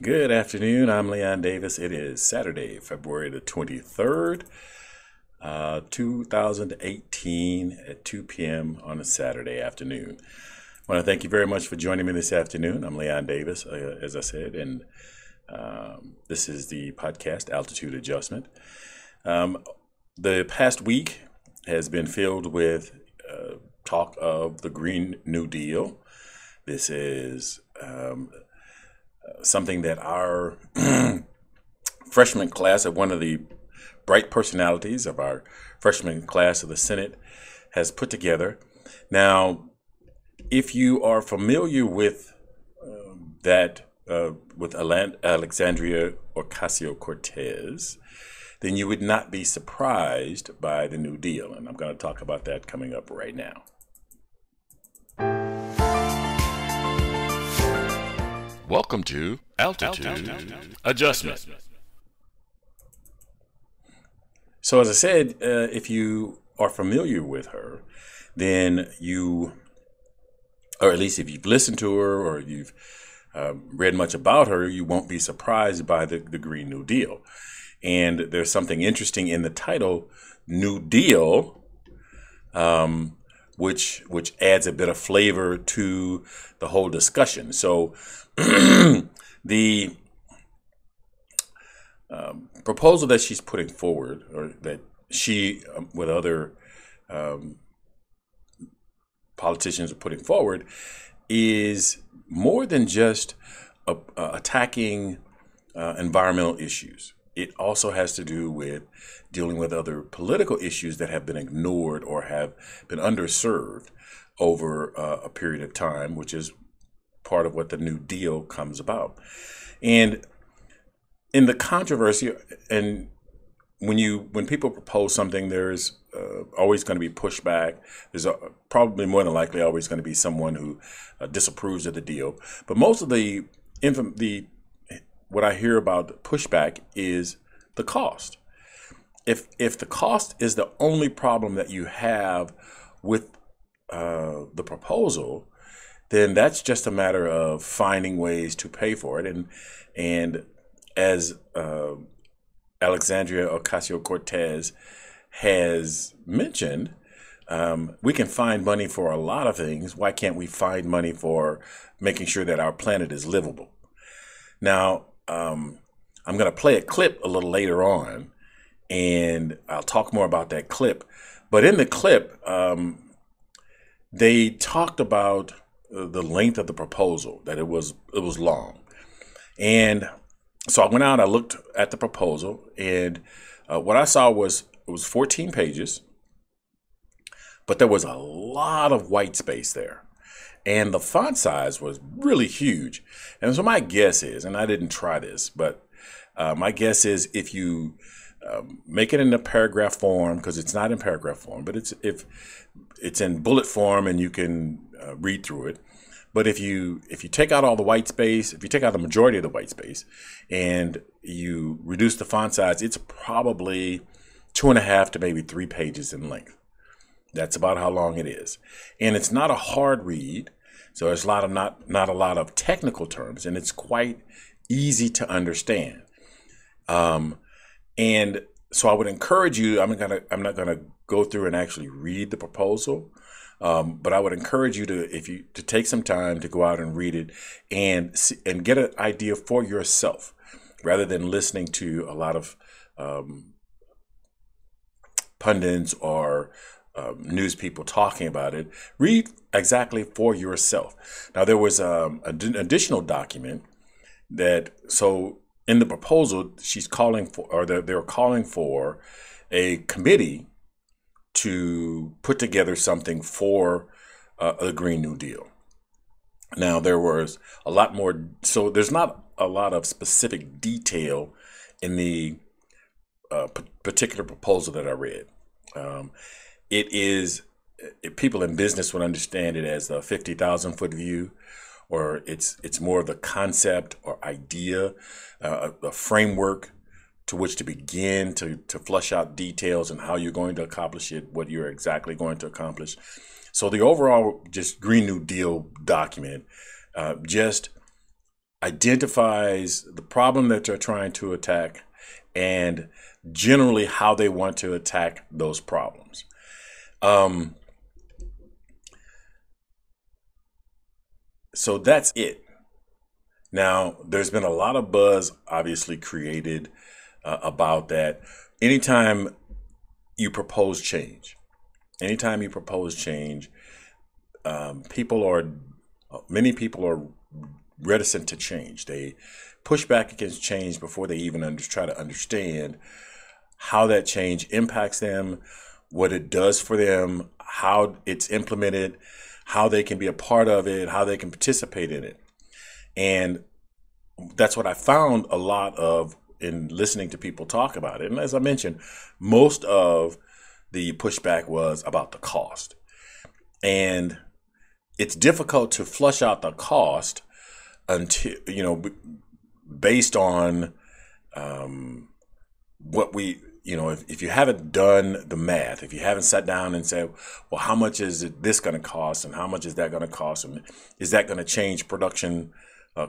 Good afternoon. I'm Leon Davis. It is Saturday, February the 23rd, 2018 at 2 p.m. on a Saturday afternoon. I want to thank you very much for joining me this afternoon. I'm Leon Davis, as I said, and this is the podcast Altitude Adjustment. The past week has been filled with talk of the Green New Deal. This is something that our freshman class of one of the bright personalities of our freshman class of the Senate has put together. Now, if you are familiar with with Alexandria Ocasio-Cortez, then you would not be surprised by the New Deal. And I'm going to talk about that coming up right now. Welcome to Altitude Adjustment. So as I said, if you are familiar with her, then or at least if you've listened to her or you've read much about her, you won't be surprised by the Green New Deal. And there's something interesting in the title, New Deal, which adds a bit of flavor to the whole discussion. So the proposal that she's putting forward, or that she, with other politicians, are putting forward, is more than just attacking environmental issues. It also has to do with dealing with other political issues that have been ignored or have been underserved over a period of time, which is part of what the New Deal comes about. And in the controversy, and when people propose something, there's always going to be pushback. There's probably more than likely always going to be someone who disapproves of the deal. But most of what I hear about pushback is the cost. If the cost is the only problem that you have with the proposal, then that's just a matter of finding ways to pay for it. And as Alexandria Ocasio-Cortez has mentioned, we can find money for a lot of things. Why can't we find money for making sure that our planet is livable? Now, I'm going to play a clip a little later on, and I'll talk more about that clip. But in the clip, they talked about the length of the proposal, that it was long. And so I went out, I looked at the proposal, and what I saw was it was 14 pages, but there was a lot of white space there. And the font size was really huge. And so my guess is, and I didn't try this, but my guess is if you make it in a paragraph form, because it's not in paragraph form, but if it's in bullet form and you can read through it. But if you take out all the white space, if you take out the majority of the white space and you reduce the font size, it's probably 2.5 to maybe 3 pages in length. That's about how long it is. And it's not a hard read. So there's not a lot of technical terms, and it's quite easy to understand. And so I would encourage you, I'm not gonna go through and actually read the proposal. But I would encourage you to take some time to go out and read it and get an idea for yourself, rather than listening to a lot of pundits or news people talking about it. Read exactly for yourself. Now, there was an additional document so in the proposal, she's calling for, or they're calling for a committee to put together something for a Green New Deal. Now, there was a lot more, so there's not a lot of specific detail in the particular proposal that I read. People in business would understand it as a 50,000-foot view, or it's more of the concept or idea, a framework to which to begin to flush out details and how you're going to accomplish it, what you're exactly going to accomplish. So the overall just Green New Deal document just identifies the problem that they're trying to attack, and generally how they want to attack those problems. So that's it. Now, there's been a lot of buzz obviously created about that. Anytime you propose change, anytime you propose change, many people are reticent to change. They push back against change before they even try to understand how that change impacts them, what it does for them, how it's implemented, how they can be a part of it, how they can participate in it. And that's what I found a lot of in listening to people talk about it. And as I mentioned, most of the pushback was about the cost. And it's difficult to flush out the cost until, based on what we, if you haven't done the math, if you haven't sat down and said, well, how much is this going to cost, and how much is that going to cost, and is that going to change production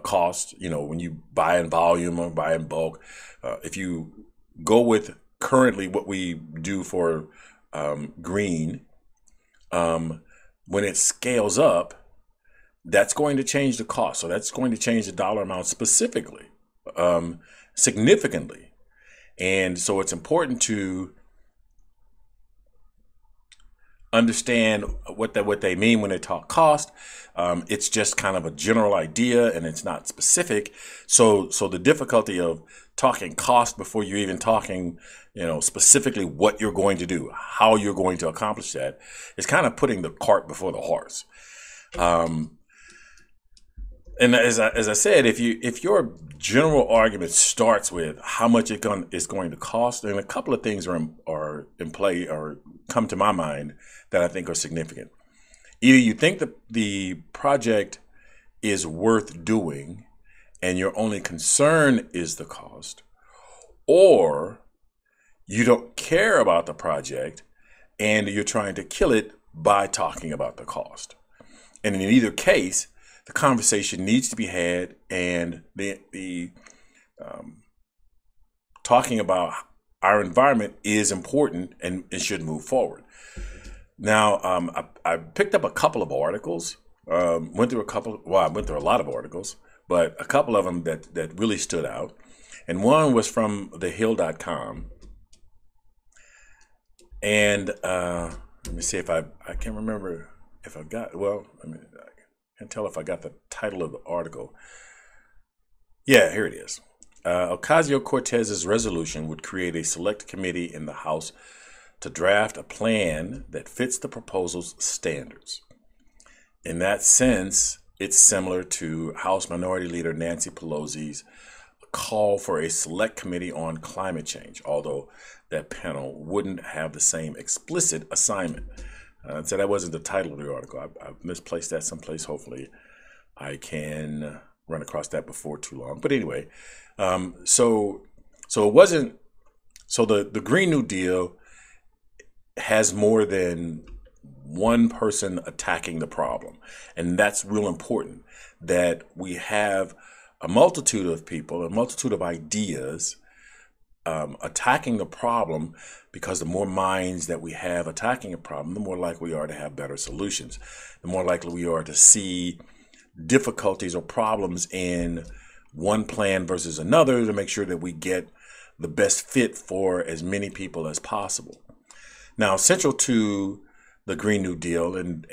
cost, when you buy in volume or buy in bulk. If you go with currently what we do for green, when it scales up, that's going to change the cost. So that's going to change the dollar amount significantly. And so it's important to understand what they mean when they talk cost. It's just kind of a general idea, and it's not specific. So the difficulty of talking cost before you're even talking, specifically what you're going to do, how you're going to accomplish that, is kind of putting the cart before the horse. And as I said, if your general argument starts with how much it's going to cost, then a couple of things are in play or come to my mind that I think are significant. Either you think that the project is worth doing and your only concern is the cost, or you don't care about the project and you're trying to kill it by talking about the cost. And in either case, the conversation needs to be had, and the talking about our environment is important, and it should move forward. Now, I picked up a couple of articles, went through a lot of articles, but a couple of them that really stood out. And one was from thehill.com. And let me see if I can't remember if I got, I can't tell if I got the title of the article. Yeah, here it is. Ocasio-Cortez's resolution would create a select committee in the House to draft a plan that fits the proposal's standards. In that sense, it's similar to House Minority Leader Nancy Pelosi's call for a select committee on climate change, although that panel wouldn't have the same explicit assignment. So that wasn't the title of the article. I've misplaced that someplace. Hopefully I can run across that before too long. But anyway, so it wasn't, so the Green New Deal has more than one person attacking the problem. And that's real important, that we have a multitude of people, a multitude of ideas attacking the problem, because the more minds that we have attacking a problem, the more likely we are to have better solutions. The more likely we are to see difficulties or problems in one plan versus another, to make sure that we get the best fit for as many people as possible. Now, central to the Green New Deal, and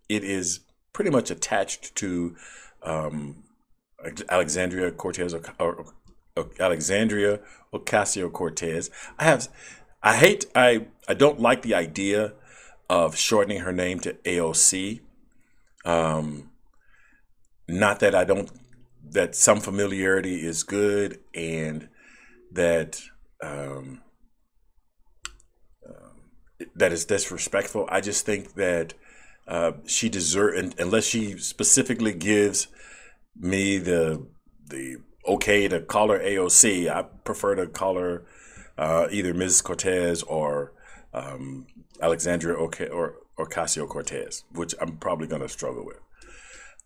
it is pretty much attached to Alexandria Ocasio-Cortez. I don't like the idea of shortening her name to AOC. Not that that some familiarity is good, and that that is disrespectful. I just think that she deserves, unless she specifically gives me the okay to call her AOC, I prefer to call her either Ms. Cortez or Alexandria Ocasio-Cortez, which I'm probably going to struggle with.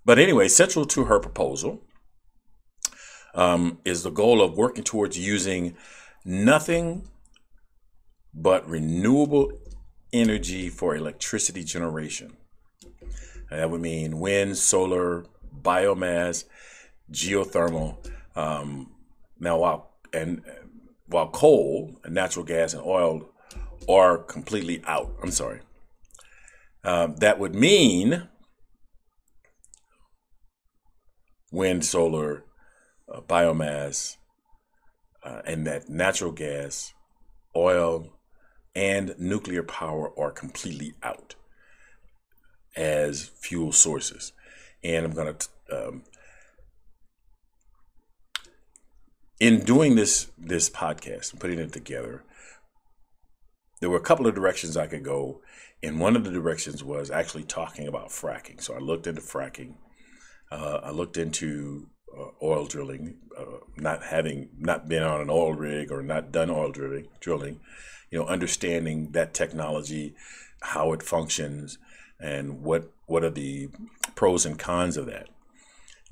But anyway, central to her proposal is the goal of working towards using nothing but renewable energy for electricity generation. And that would mean wind, solar, biomass, geothermal. Now, while coal, and natural gas, and oil are completely out, that would mean wind, solar, biomass, and that natural gas, oil, and nuclear power are completely out as fuel sources. And I'm going to, in doing this podcast and putting it together, there were a couple of directions I could go. And one of the directions was actually talking about fracking. So I looked into fracking. I looked into oil drilling, not been on an oil rig or not done oil drilling, understanding that technology, how it functions, and what are the pros and cons of that.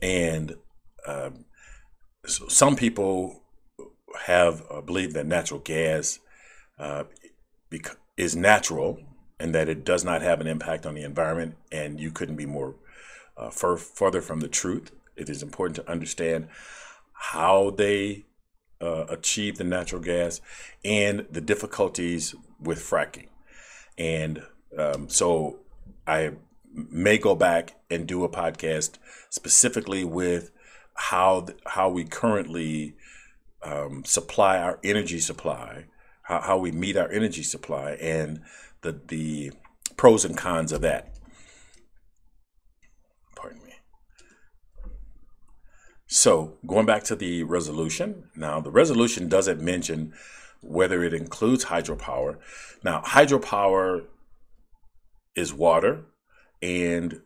And so some people have believed that natural gas is natural and that it does not have an impact on the environment, and you couldn't be more further from the truth. It is important to understand how they achieve the natural gas and the difficulties with fracking. And so I may go back and do a podcast specifically with how we currently supply our energy supply, how we meet our energy supply, and the pros and cons of that. Pardon me. So going back to the resolution, now the resolution doesn't mention whether it includes hydropower. Now, hydropower is water, and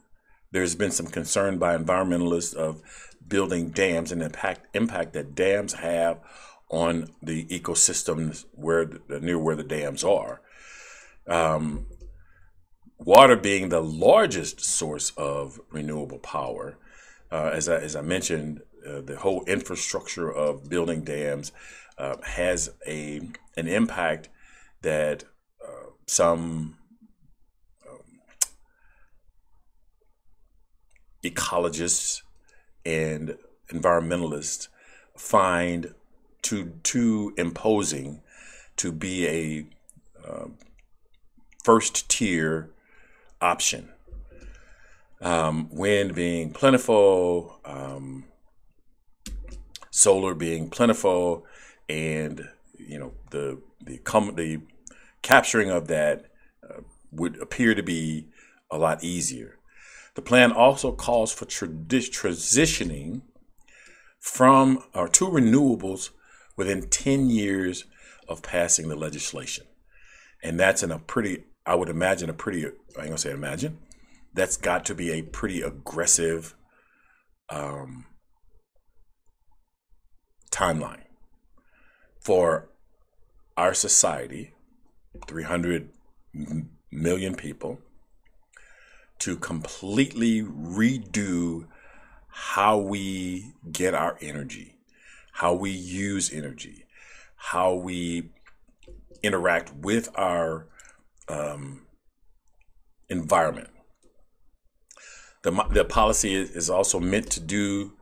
there's been some concern by environmentalists of building dams and impact that dams have on the ecosystems near where the dams are. Water being the largest source of renewable power, as I mentioned, the whole infrastructure of building dams has an impact that some ecologists and environmentalists find too imposing to be a first tier option. Wind being plentiful, solar being plentiful, and the capturing of that would appear to be a lot easier. The plan also calls for transitioning to renewables within 10 years of passing the legislation. And that's that's got to be a pretty aggressive timeline for our society, 300 million people, to completely redo how we get our energy, how we use energy, how we interact with our environment. The policy is also meant to do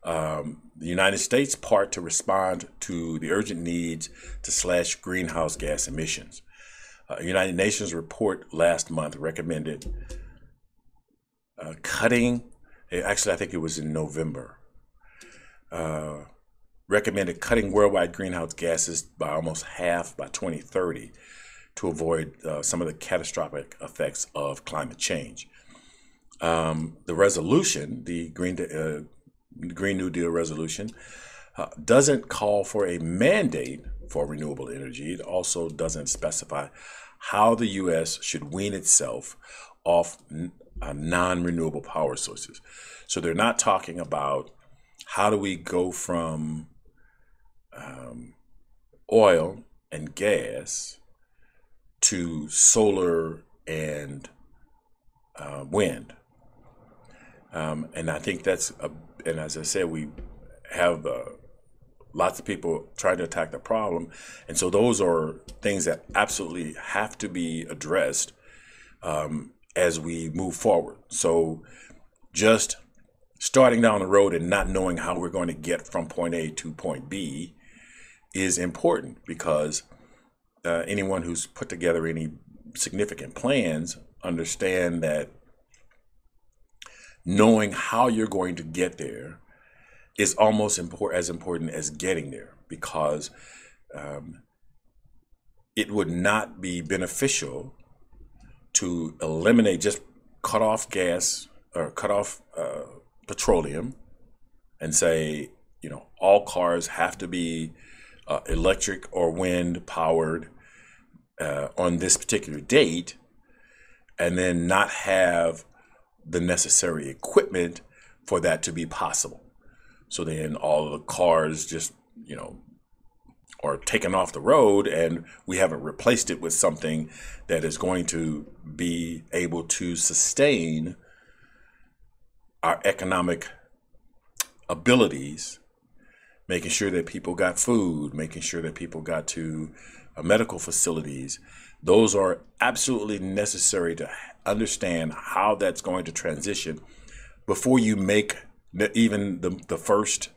the United States part to respond to the urgent needs to slash greenhouse gas emissions. United Nations report last month recommended cutting, actually I think it was in November, recommended cutting worldwide greenhouse gases by almost half by 2030 to avoid some of the catastrophic effects of climate change. The resolution, the Green New Deal resolution, doesn't call for a mandate for renewable energy. It also doesn't specify how the U.S. should wean itself off non-renewable power sources. So they're not talking about how do we go from oil and gas to solar and wind. And I think and as I said, we have lots of people trying to attack the problem. And so those are things that absolutely have to be addressed as we move forward. So just starting down the road and not knowing how we're going to get from point A to point B is important, because anyone who's put together any significant plans understand that knowing how you're going to get there is almost as important as getting there, because it would not be beneficial to eliminate, just cut off gas or cut off petroleum and say, all cars have to be electric or wind powered on this particular date, and then not have the necessary equipment for that to be possible. So then all of the cars just, are taken off the road, and we haven't replaced it with something that is going to be able to sustain our economic abilities, making sure that people got food, making sure that people got to medical facilities. Those are absolutely necessary to understand how that's going to transition before you make even the first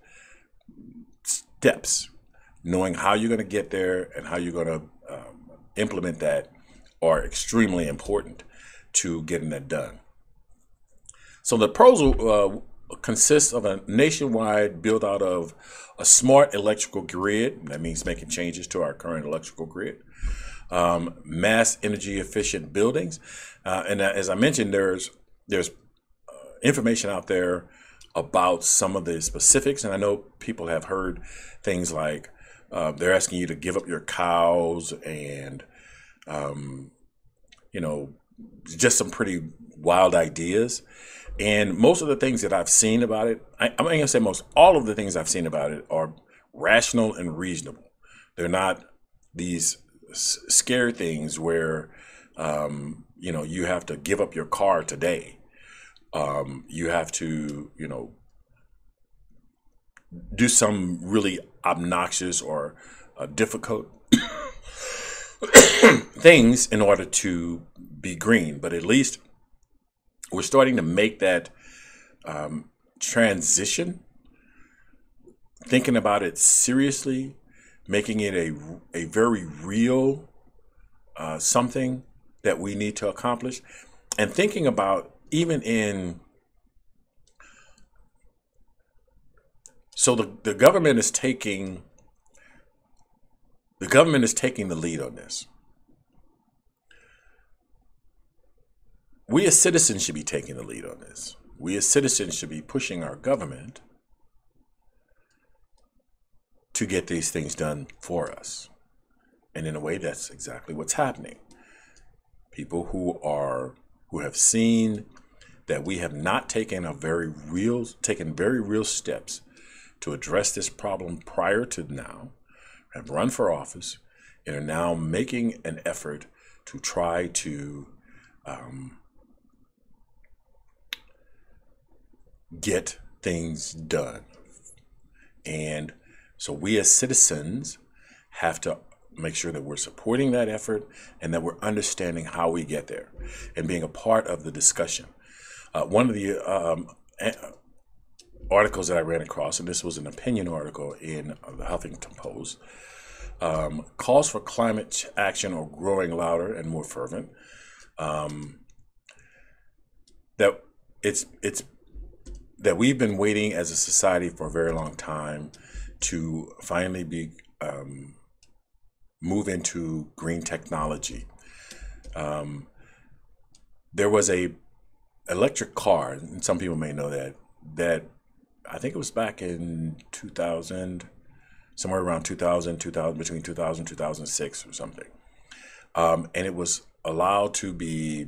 steps. Knowing how you're going to get there and how you're going to implement that are extremely important to getting that done. So the proposal consists of a nationwide build out of a smart electrical grid. That means making changes to our current electrical grid. Mass energy efficient buildings. And as I mentioned, there's information out there about some of the specifics. And I know people have heard things like they're asking you to give up your cows and, just some pretty wild ideas. And most of the things that I've seen about it, I'm going to say most all of the things I've seen about it are rational and reasonable. They're not these scary things where, you have to give up your car today. You have to, do some really obnoxious or difficult things in order to be green. But at least we're starting to make that transition, thinking about it seriously, making it a very real something that we need to accomplish, and thinking about even in. So the government is taking the lead on this. We as citizens should be taking the lead on this. We as citizens should be pushing our government to get these things done for us. And in a way, that's exactly what's happening. People who have seen that we have not taken very real steps to address this problem prior to now, have run for office, and are now making an effort to try to get things done. And so we as citizens have to make sure that we're supporting that effort and that we're understanding how we get there and being a part of the discussion. One of the articles that I ran across, and this was an opinion article in the Huffington Post, calls for climate action or growing louder and more fervent. That we've been waiting as a society for a very long time to finally move into green technology. There was a electric car, and some people may know that I think it was back in 2000, somewhere around 2000, between 2000 and 2006 or something. And it was allowed to be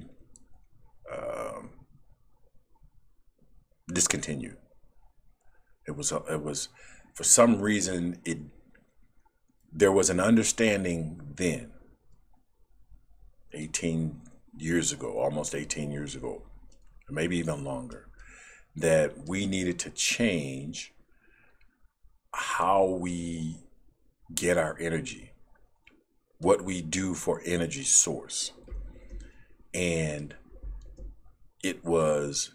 discontinued. It was for some reason there was an understanding then, 18 years ago, almost 18 years ago, or maybe even longer, that we needed to change how we get our energy, what we do for energy source. And it was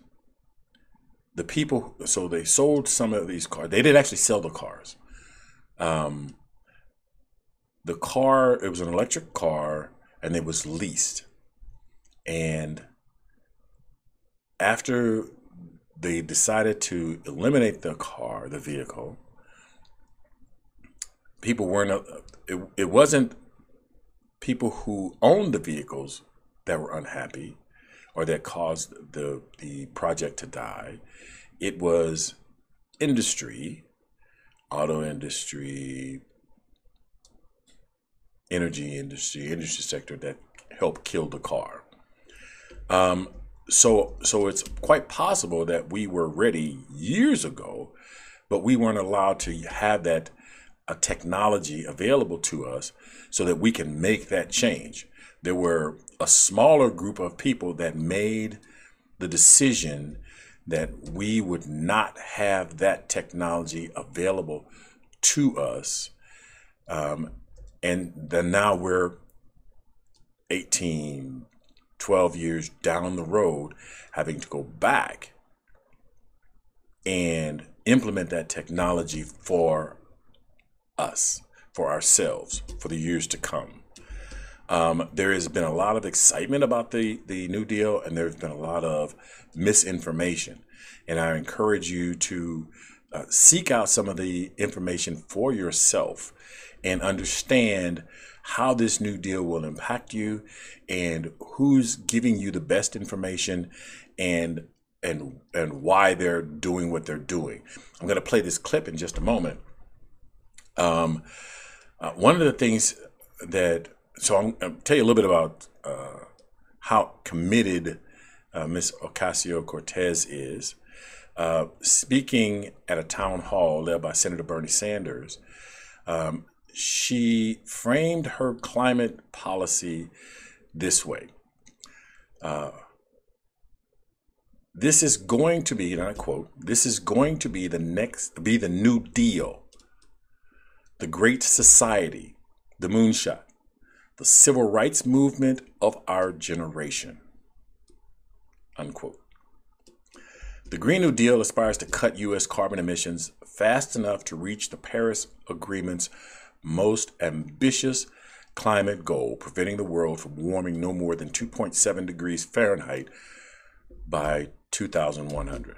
the people, so they sold some of these cars. They didn't actually sell the cars. The car, it was an electric car, and it was leased. And after they decided to eliminate the car, the vehicle, people weren't, it wasn't people who owned the vehicles that were unhappy or that caused the project to die. It was industry, auto industry, industry sector that helped kill the car. So it's quite possible that we were ready years ago, but we weren't allowed to have that technology available to us so that we can make that change. There were a smaller group of people that made the decision that we would not have that technology available to us. And then now we're 18, 12 years down the road, having to go back and implement that technology for us, for ourselves, for the years to come. There has been a lot of excitement about the New Deal, and there's been a lot of misinformation. And I encourage you to seek out some of the information for yourself and understand how this New Deal will impact you and who's giving you the best information and why they're doing what they're doing. I'm going to play this clip in just a moment. One of the things that, so I'll tell you a little bit about how committed Ms. Ocasio-Cortez is. Speaking at a town hall led by Senator Bernie Sanders, she framed her climate policy this way. This is going to be, and I quote, "This is going to be the New Deal, the Great Society, the moonshot, the civil rights movement of our generation," unquote. The Green New Deal aspires to cut U.S. carbon emissions fast enough to reach the Paris Agreement's most ambitious climate goal, preventing the world from warming no more than 2.7 degrees Fahrenheit by 2100.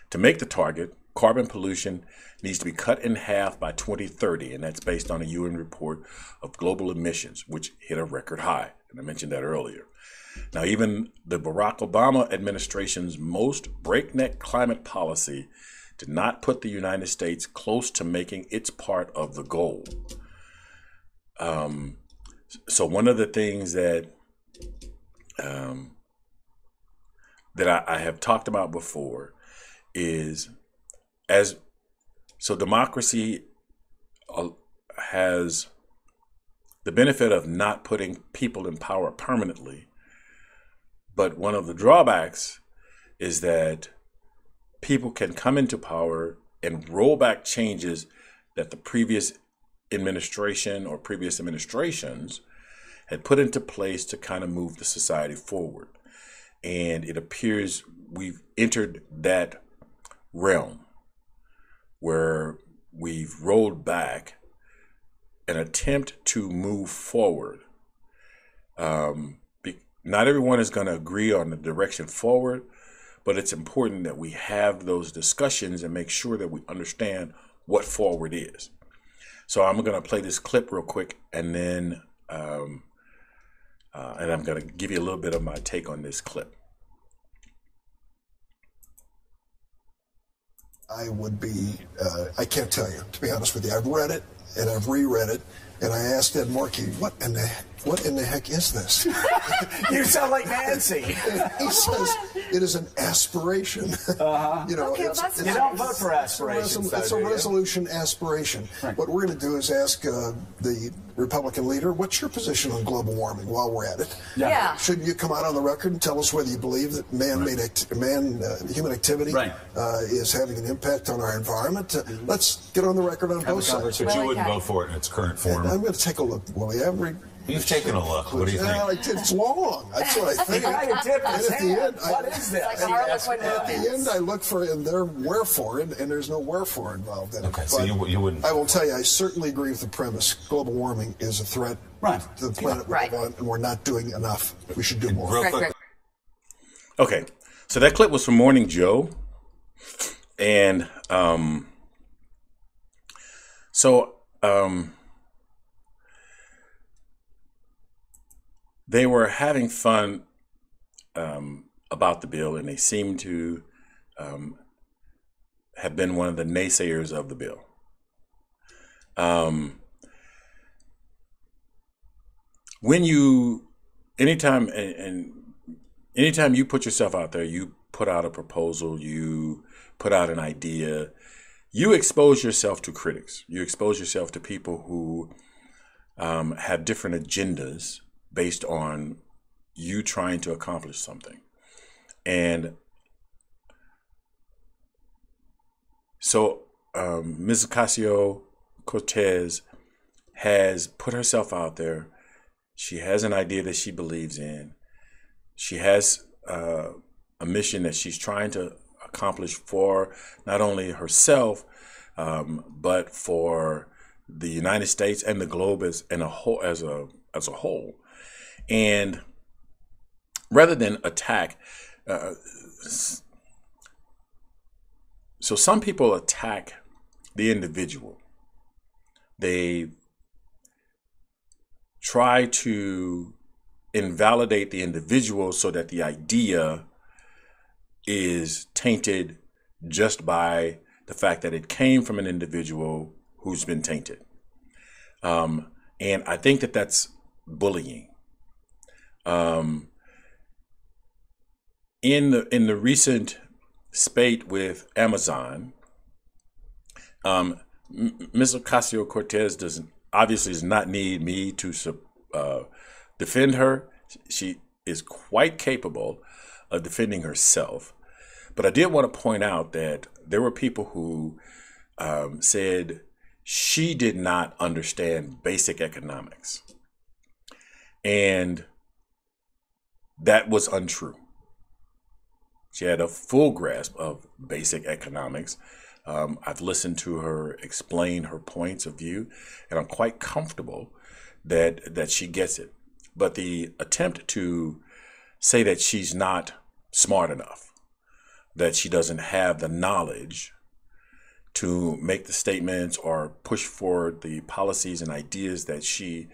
To make the target, carbon pollution needs to be cut in half by 2030, and that's based on a UN report of global emissions, which hit a record high, and I mentioned that earlier. Now, even the Barack Obama administration's most breakneck climate policy did not put the United States close to making its part of the goal. So one of the things that I have talked about before is, democracy has the benefit of not putting people in power permanently. But one of the drawbacks is that people can come into power and roll back changes that the previous administration or previous administrations had put into place to kind of move the society forward. And it appears we've entered that realm where we've rolled back an attempt to move forward. Not everyone is going to agree on the direction forward, but it's important that we have those discussions and make sure that we understand what forward is. So I'm going to play this clip real quick, and then and I'm going to give you a little bit of my take on this clip. I would be, I can't tell you, to be honest with you. I've read it and I've reread it, and I asked Ed Markey, what in the heck is this? You sound like Nancy. He says it is an aspiration. You know, okay, you don't vote for aspirations. It's a resolution aspiration. Right. What we're going to do is ask the Republican leader, what's your position on global warming while we're at it? Yeah. Shouldn't you come out on the record and tell us whether you believe that human activity is having an impact on our environment? Let's get on the record on both sides. But you wouldn't vote for it in its current form. And I'm going to take a look, Willie. You've taken a look. What do you think? It's long. That's what I think. The guy who dipped his And at the hand. end, What is this? Like Harlequin At the movies. end, I look for and there wherefore, and there's no wherefore involved in it. Okay, so But you wouldn't. I will tell you, I certainly agree with the premise. Global warming is a threat to the planet we live on, and we're not doing enough. We should do more. Real quick. Right. Okay, so that clip was from Morning Joe, and they were having fun about the bill, and they seemed to have been one of the naysayers of the bill. Anytime you put yourself out there, you put out a proposal, you put out an idea, you expose yourself to critics. You expose yourself to people who have different agendas based on you trying to accomplish something. And so Ms. Ocasio-Cortez has put herself out there. She has an idea that she believes in. She has a mission that she's trying to accomplish for not only herself, but for the United States and the globe as a whole. And rather than attack, so some people attack the individual. They try to invalidate the individual so that the idea is tainted just by the fact that it came from an individual who's been tainted. And I think that that's bullying. In the recent spate with Amazon, Ms. Ocasio-Cortez does not need me to defend her. She is quite capable of defending herself. But I did want to point out that there were people who said she did not understand basic economics. And that was untrue. She had a full grasp of basic economics. I've listened to her explain her points of view, and I'm quite comfortable that she gets it. But the attempt to say that she's not smart enough, that she doesn't have the knowledge to make the statements or push forward the policies and ideas that she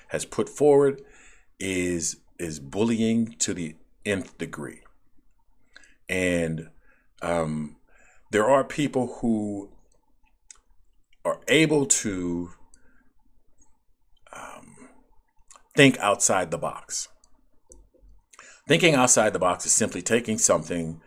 has put forward is bullying to the nth degree. And there are people who are able to think outside the box. Thinking outside the box is simply taking something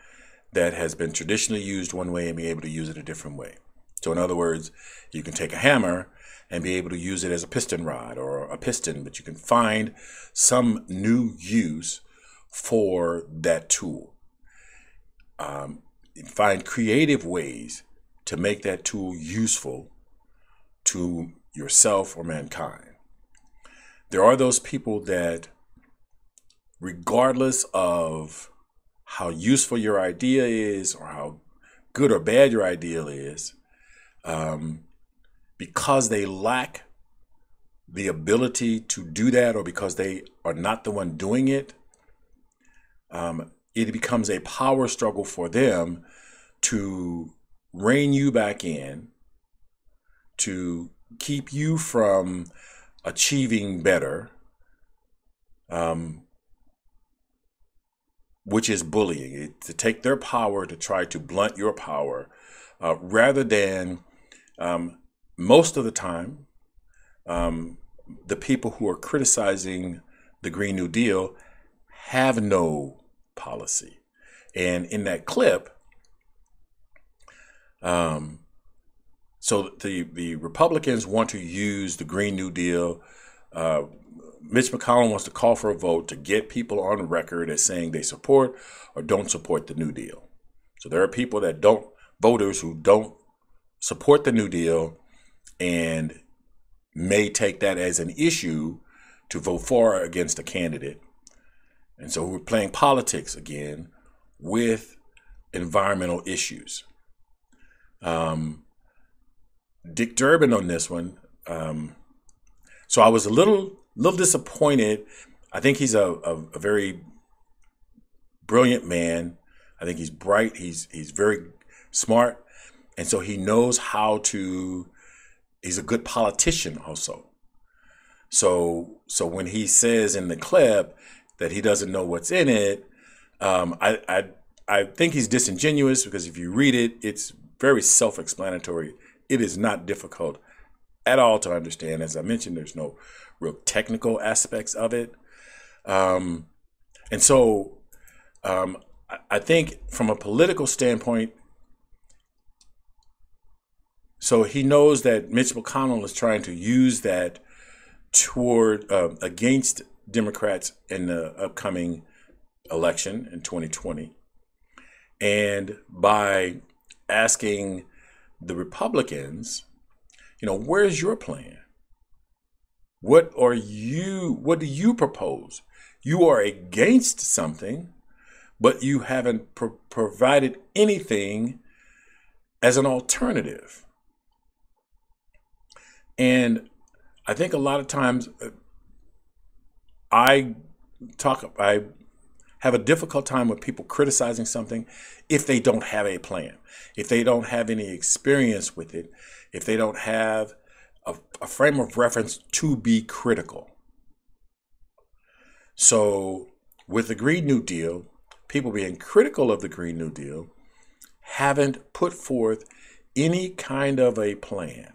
that has been traditionally used one way and be able to use it a different way. So in other words, you can take a hammer and be able to use it as a piston rod or a piston, but you can find some new use for that tool. Find creative ways to make that tool useful to yourself or mankind. There are those people that, regardless of how useful your idea is or how good or bad your idea is, because they lack the ability to do that or because they are not the one doing it, it becomes a power struggle for them to rein you back in, to keep you from achieving better, which is bullying. To take their power to try to blunt your power, rather than most of the time, the people who are criticizing the Green New Deal have no policy. And in that clip, so So the Republicans want to use the Green New Deal. Mitch McConnell wants to call for a vote to get people on record as saying they support or don't support the New Deal. So there are people voters who don't support the New Deal and may take that as an issue to vote for or against a candidate. And so we're playing politics again with environmental issues. Dick Durbin on this one. So I was a little disappointed. I think he's a very brilliant man. I think he's bright. He's very smart. And so he knows how to, he's a good politician also. So when he says in the clip that he doesn't know what's in it, I think he's disingenuous, because if you read it, it's very self-explanatory. It is not difficult at all to understand. As I mentioned, there's no real technical aspects of it. And so I think from a political standpoint, so he knows that Mitch McConnell is trying to use that toward against Democrats in the upcoming election in 2020. And by asking the Republicans, where's your plan? What do you propose? You are against something, but you haven't provided anything as an alternative. And I think a lot of times I have a difficult time with people criticizing something if they don't have a plan, if they don't have any experience with it, if they don't have a frame of reference to be critical. So with the Green New Deal, people being critical of the Green New Deal haven't put forth any kind of a plan.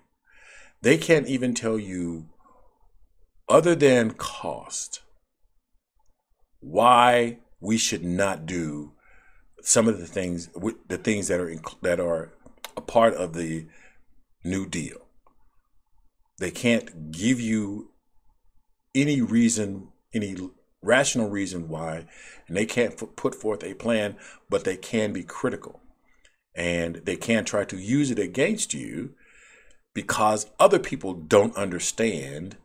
They can't even tell you, other than cost, why we should not do some of the things that are a part of the New Deal. They can't give you any reason, any rational reason why, and they can't put forth a plan, but they can be critical. And they can try to use it against you because other people don't understand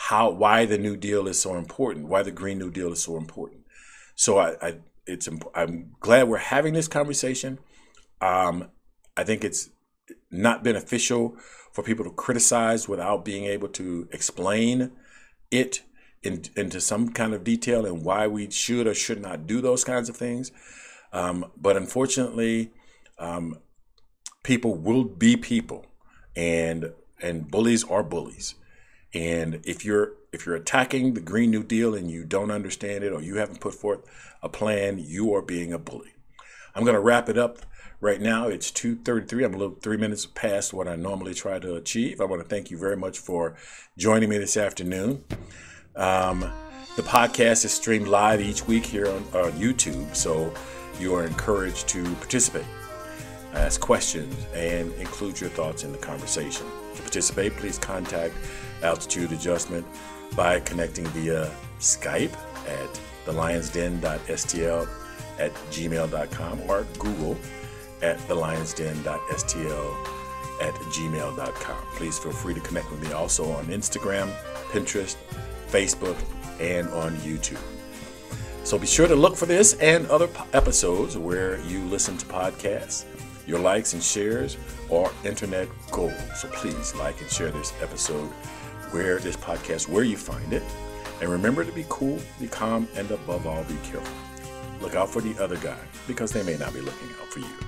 why the New Deal is so important, why the Green New Deal is so important. So I'm glad we're having this conversation. I think it's not beneficial for people to criticize without being able to explain it into some kind of detail and why we should or should not do those kinds of things. But unfortunately, people will be people, and bullies are bullies. And if you're attacking the Green New Deal and you don't understand it, or you haven't put forth a plan, you are being a bully. I'm going to wrap it up right now. It's 2:33. I'm a little 3 minutes past what I normally try to achieve. I want to thank you very much for joining me this afternoon. The podcast is streamed live each week here on YouTube, so you are encouraged to participate, ask questions, and include your thoughts in the conversation. To participate, please contact Altitude Adjustment by connecting via Skype at thelionsden.stl@gmail.com or Google at thelionsden.stl@gmail.com. Please feel free to connect with me also on Instagram, Pinterest, Facebook, and on YouTube. So be sure to look for this and other episodes where you listen to podcasts. Your likes and shares are internet gold. So please like and share this episode, this podcast, where you find it. And remember to be cool, be calm, and above all, be careful. Look out for the other guy, because they may not be looking out for you.